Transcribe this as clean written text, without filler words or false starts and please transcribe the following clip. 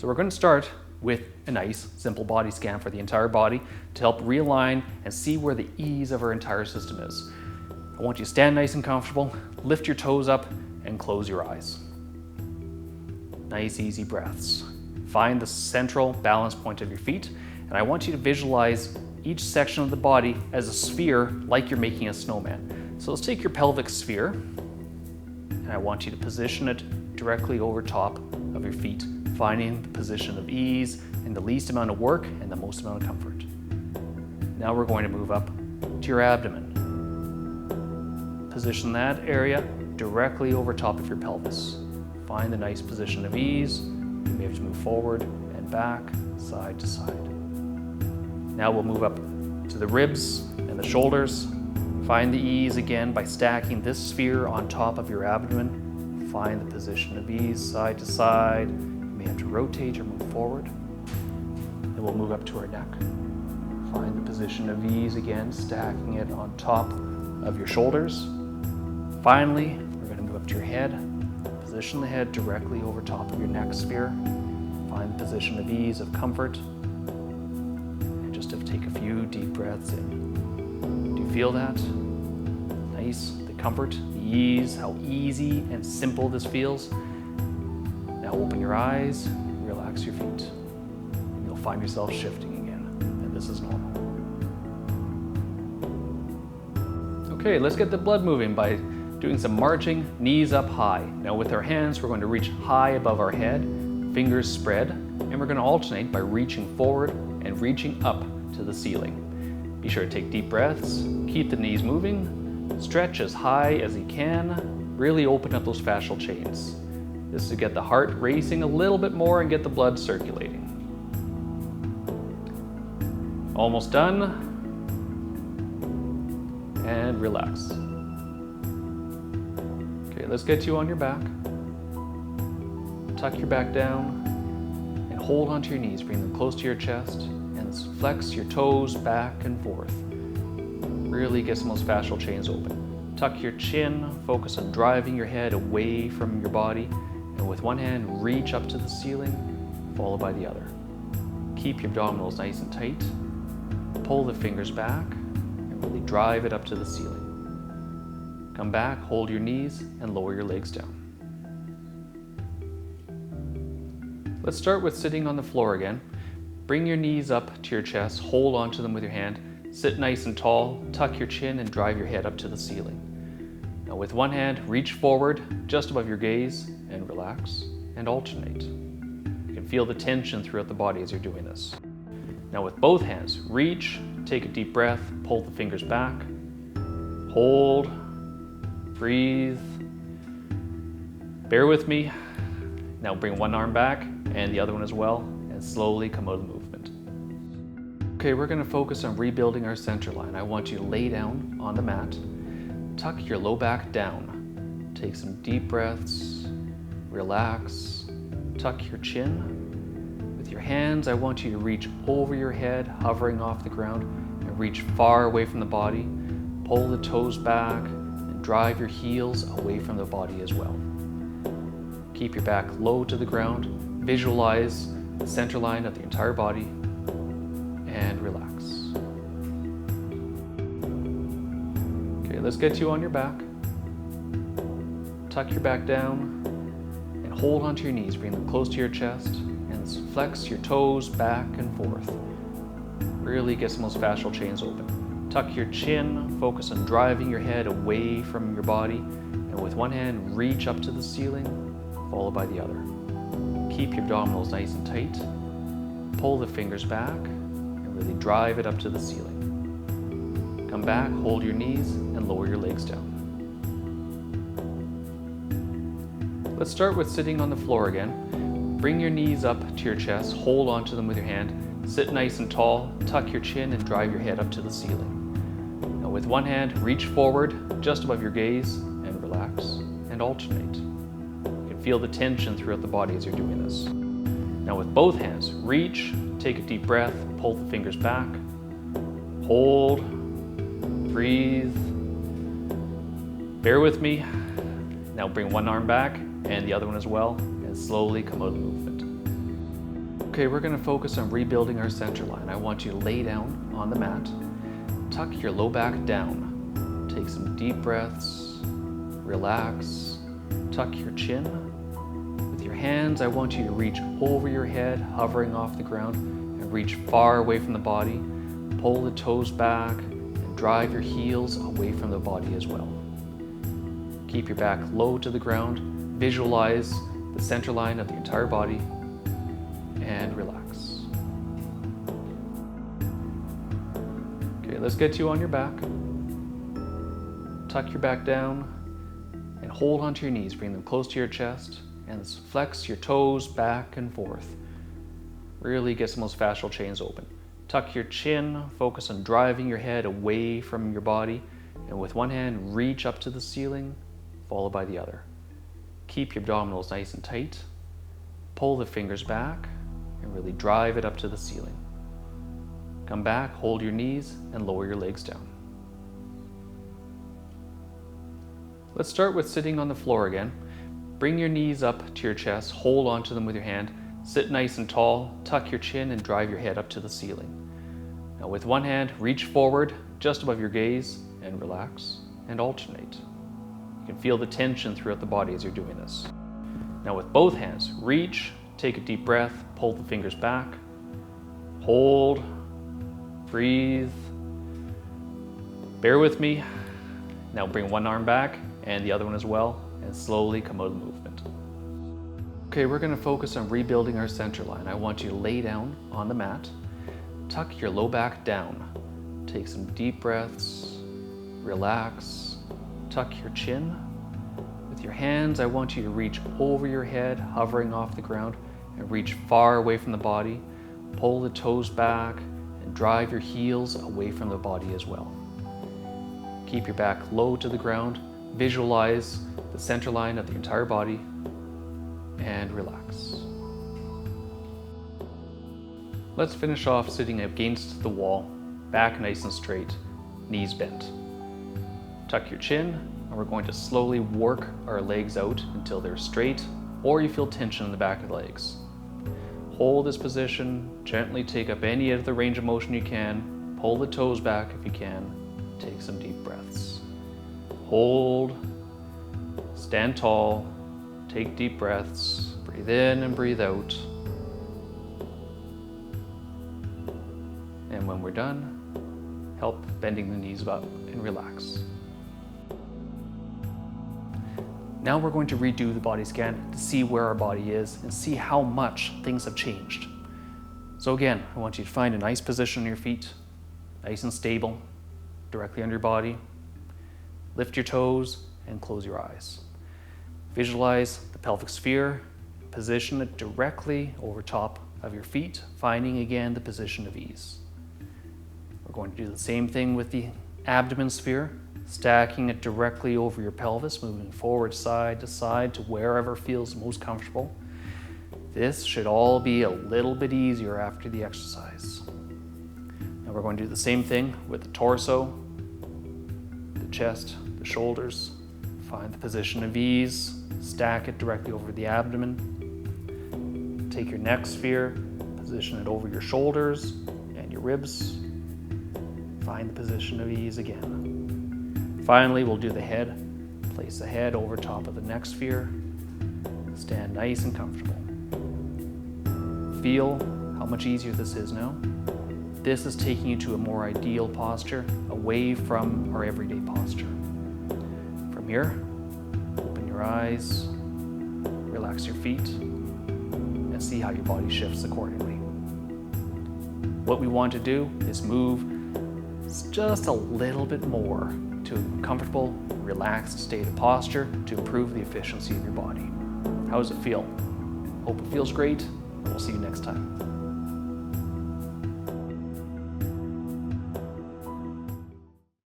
So we're going to start with a nice, simple body scan for the entire body to help realign and see where the ease of our entire system is. I want you to stand nice and comfortable, lift your toes up, and close your eyes. Nice, easy breaths. Find the central balance point of your feet, and I want you to visualize each section of the body as a sphere, like you're making a snowman. So let's take your pelvic sphere, and I want you to position it directly over top of your feet, finding the position of ease and the least amount of work and the most amount of comfort. Now we're going to move up to your abdomen. Position that area directly over top of your pelvis. Find the nice position of ease. You may have to move forward and back, side to side. Now we'll move up to the ribs and the shoulders. Find the ease again by stacking this sphere on top of your abdomen. Find the position of ease, side to side. You may have to rotate or move forward. Then we'll move up to our neck. Find the position of ease again, stacking it on top of your shoulders. Finally, we're going to move up to your head. Position the head directly over top of your neck sphere. Find the position of ease, of comfort. And just take a few deep breaths in. Do you feel that? Nice, the comfort, the ease, how easy and simple this feels. Now open your eyes, relax your feet. And you'll find yourself shifting again, and this is normal. Okay, let's get the blood moving by doing some marching, knees up high. Now with our hands, we're going to reach high above our head, fingers spread, and we're going to alternate by reaching forward and reaching up to the ceiling. Be sure to take deep breaths, keep the knees moving, stretch as high as you can, really open up those fascial chains. This is to get the heart racing a little bit more and get the blood circulating. Almost done, and relax. Okay, let's get you on your back. Tuck your back down and hold onto your knees. Bring them close to your chest and flex your toes back and forth. Really get some of those fascial chains open. Tuck your chin, focus on driving your head away from your body, and with one hand, reach up to the ceiling, followed by the other. Keep your abdominals nice and tight. Pull the fingers back and really drive it up to the ceiling. Come back, hold your knees, and lower your legs down. Let's start with sitting on the floor again. Bring your knees up to your chest, hold onto them with your hand. Sit nice and tall, tuck your chin, and drive your head up to the ceiling. Now with one hand, reach forward just above your gaze and relax and alternate. You can feel the tension throughout the body as you're doing this. Now with both hands, reach, take a deep breath, pull the fingers back, hold, breathe. Bear with me. Now bring one arm back and the other one as well, and slowly come out of the movement. Okay, we're going to focus on rebuilding our center line. I want you to lay down on the mat. Tuck your low back down. Take some deep breaths. Relax. Tuck your chin. With your hands, I want you to reach over your head, hovering off the ground, and reach far away from the body. Pull the toes back and drive your heels away from the body as well. Keep your back low to the ground. Visualize the center line of the entire body and relax. Okay, let's get you on your back. Tuck your back down and hold onto your knees. Bring them close to your chest and flex your toes back and forth. Really get some of those fascial chains open. Tuck your chin, focus on driving your head away from your body, and with one hand, reach up to the ceiling, followed by the other. Keep your abdominals nice and tight. Pull the fingers back and really drive it up to the ceiling. Come back, hold your knees, and lower your legs down. Let's start with sitting on the floor again. Bring your knees up to your chest, hold onto them with your hand. Sit nice and tall, tuck your chin, and drive your head up to the ceiling. Now with one hand, reach forward just above your gaze and relax and alternate. Feel the tension throughout the body as you're doing this. Now with both hands, reach, take a deep breath, pull the fingers back, hold, breathe. Bear with me. Now bring one arm back and the other one as well, and slowly come out of the movement. Okay, we're going to focus on rebuilding our center line. I want you to lay down on the mat, tuck your low back down, take some deep breaths, relax, tuck your chin. With your hands, I want you to reach over your head, hovering off the ground, and reach far away from the body. Pull the toes back and drive your heels away from the body as well. Keep your back low to the ground, visualize the center line of the entire body, and relax. Okay, let's get you on your back. Tuck your back down and hold onto your knees. Bring them close to your chest and flex your toes back and forth. Really get some of those fascial chains open. Tuck your chin, focus on driving your head away from your body, and with one hand, reach up to the ceiling, followed by the other. Keep your abdominals nice and tight. Pull the fingers back and really drive it up to the ceiling. Come back, hold your knees, and lower your legs down. Let's start with sitting on the floor again. Bring your knees up to your chest, hold onto them with your hand, sit nice and tall, tuck your chin, and drive your head up to the ceiling. Now with one hand, reach forward just above your gaze and relax and alternate. You can feel the tension throughout the body as you're doing this. Now with both hands, reach, take a deep breath, pull the fingers back, hold, breathe. Bear with me. Now bring one arm back and the other one as well, and slowly come out of the movement. Okay, we're going to focus on rebuilding our center line. I want you to lay down on the mat, tuck your low back down, take some deep breaths, relax, tuck your chin. With your hands, I want you to reach over your head, hovering off the ground, and reach far away from the body. Pull the toes back and drive your heels away from the body as well. Keep your back low to the ground, visualize the center line of the entire body, and relax. Let's finish off sitting against the wall, back nice and straight, knees bent. Tuck your chin, and we're going to slowly work our legs out until they're straight, or you feel tension in the back of the legs. Hold this position, gently take up any of the range of motion you can, pull the toes back if you can, take some deep breaths. Hold, stand tall, take deep breaths, breathe in and breathe out. And when we're done, help bending the knees up and relax. Now we're going to redo the body scan to see where our body is and see how much things have changed. So again, I want you to find a nice position on your feet, nice and stable, directly under your body. Lift your toes and close your eyes. Visualize the pelvic sphere, position it directly over top of your feet, finding again the position of ease. We're going to do the same thing with the abdomen sphere, stacking it directly over your pelvis, moving forward side to side to wherever feels most comfortable. This should all be a little bit easier after the exercise. Now we're going to do the same thing with the torso, the chest, the shoulders. Find the position of ease, stack it directly over the abdomen. Take your neck sphere, position it over your shoulders and your ribs. Find the position of ease again. Finally, we'll do the head. Place the head over top of the neck sphere. Stand nice and comfortable. Feel how much easier this is now. This is taking you to a more ideal posture, away from our everyday posture. From here, open your eyes, relax your feet, and see how your body shifts accordingly. What we want to do is move just a little bit more to a comfortable, relaxed state of posture to improve the efficiency of your body. How does it feel? Hope it feels great, and we'll see you next time.